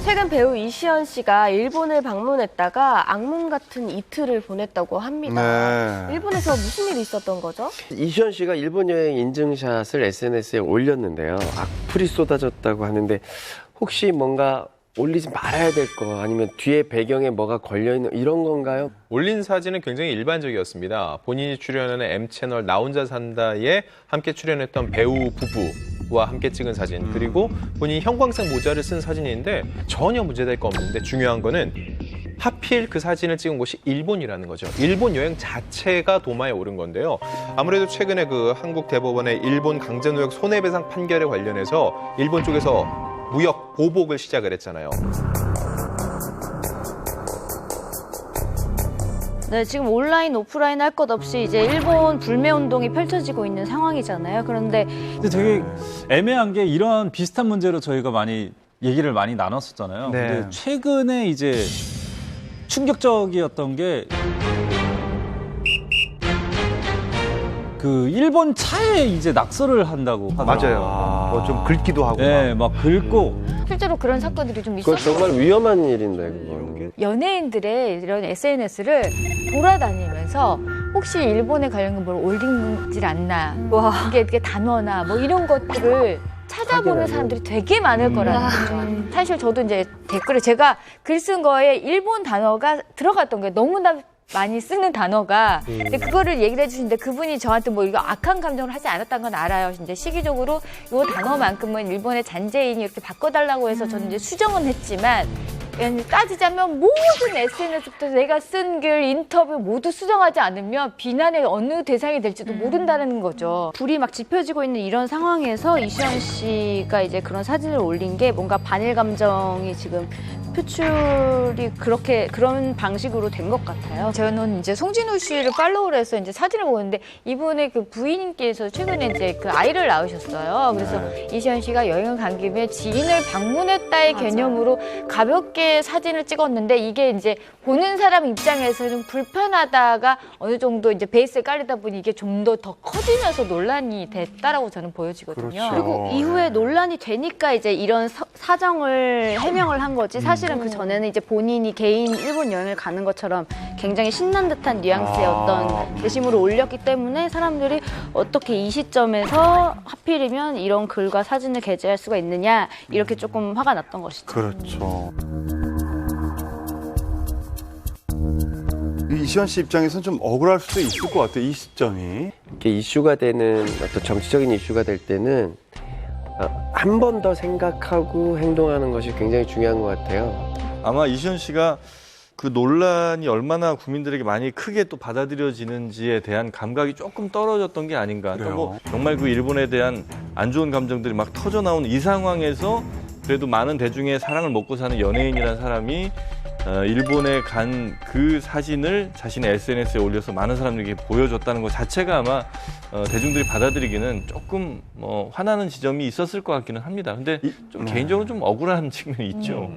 최근 배우 이시연 씨가 일본을 방문했다가 악몽 같은 이틀을 보냈다고 합니다. 네. 일본에서 무슨 일이 있었던 거죠? 이시연 씨가 일본 여행 인증샷을 SNS에 올렸는데요. 악플이 쏟아졌다고 하는데 혹시 뭔가 올리지 말아야 될 거 아니면 뒤에 배경에 뭐가 걸려있는 이런 건가요? 올린 사진은 굉장히 일반적이었습니다. 본인이 출연하는 M채널 나 혼자 산다에 함께 출연했던 배우 부부와 함께 찍은 사진, 그리고 본인이 형광색 모자를 쓴 사진인데 전혀 문제될 거 없는데 중요한 거는 하필 그 사진을 찍은 곳이 일본이라는 거죠. 일본 여행 자체가 도마에 오른 건데요. 아무래도 최근에 그 한국 대법원의 일본 강제노역 손해배상 판결에 관련해서 일본 쪽에서 무역 보복을 시작을 했잖아요. 네, 지금 온라인, 오프라인 할 것 없이 이제 일본 불매 운동이 펼쳐지고 있는 상황이잖아요. 그런데 되게 애매한 게 이런 비슷한 문제로 저희가 얘기를 많이 나눴었잖아요. 네. 근데 최근에 이제 충격적이었던 게 그 일본 차에 이제 낙서를 한다고 하더라고요. 맞아요. 뭐 좀 긁기도 하고. 네, 막 긁고 실제로 그런 사건들이 좀 그건 있었어요. 정말 위험한 일인데 그거는. 연예인들의 이런 SNS를 돌아다니면서 혹시 일본에 관련된 뭘 올리질 않나, 이게 단어나 뭐 이런 것들을 찾아보는 사람들이 되게 많을 거라는 거죠. 사실 저도 이제 댓글에 제가 글 쓴 거에 일본 단어가 들어갔던 거예요. 너무나 많이 쓰는 단어가. 근데 그거를 얘기를 해주시는데 그분이 저한테 뭐 이거 악한 감정을 하지 않았다는 건 알아요. 근데 시기적으로 이 단어만큼은 일본의 잔재인이 이렇게 바꿔달라고 해서 저는 이제 수정은 했지만 따지자면 모든 SNS부터 내가 쓴 글, 인터뷰 모두 수정하지 않으면 비난의 어느 대상이 될지도 모른다는 거죠. 불이 막 지펴지고 있는 이런 상황에서 이시연 씨가 이제 그런 사진을 올린 게 뭔가 반일 감정이 지금 표출이 그런 방식으로 된 것 같아요. 저는 이제 송진우 씨를 팔로우를 해서 이제 사진을 보는데 이분의 그 부인께서 최근에 이제 그 아이를 낳으셨어요. 그래서 이시연 씨가 여행을 간 김에 지인을 방문했다의 개념으로 가볍게 사진을 찍었는데 이게 이제 보는 사람 입장에서 좀 불편하다가 어느 정도 이제 베이스에 깔리다 보니 이게 좀 더 커지면서 논란이 됐다라고 저는 보여지거든요. 그렇죠. 그리고 이후에 논란이 되니까 이제 이런 사정을 해명을 한 거지. 사실은 그 전에는 이제 본인이 개인 일본 여행을 가는 것처럼 굉장히 신난 듯한 뉘앙스의 어떤 게시물을 올렸기 때문에 사람들이 어떻게 이 시점에서 하필이면 이런 글과 사진을 게재할 수가 있느냐 이렇게 조금 화가 났던 것이죠. 그렇죠. 이시연 씨 입장에서는 좀 억울할 수도 있을 것 같아요. 이 시점이. 이렇게 이슈가 되는 어떤 정치적인 이슈가 될 때는 한 번 더 생각하고 행동하는 것이 굉장히 중요한 것 같아요. 아마 이시연 씨가 그 논란이 얼마나 국민들에게 많이 크게 또 받아들여지는지에 대한 감각이 조금 떨어졌던 게 아닌가. 그러니까 뭐 정말 그 일본에 대한 안 좋은 감정들이 막 터져 나오는 이 상황에서 그래도 많은 대중의 사랑을 먹고 사는 연예인이라는 사람이 일본에 간 그 사진을 자신의 SNS에 올려서 많은 사람들에게 보여줬다는 것 자체가 아마 대중들이 받아들이기는 조금 화나는 지점이 있었을 것 같기는 합니다. 근데 좀 개인적으로 좀 억울한 측면이 있죠.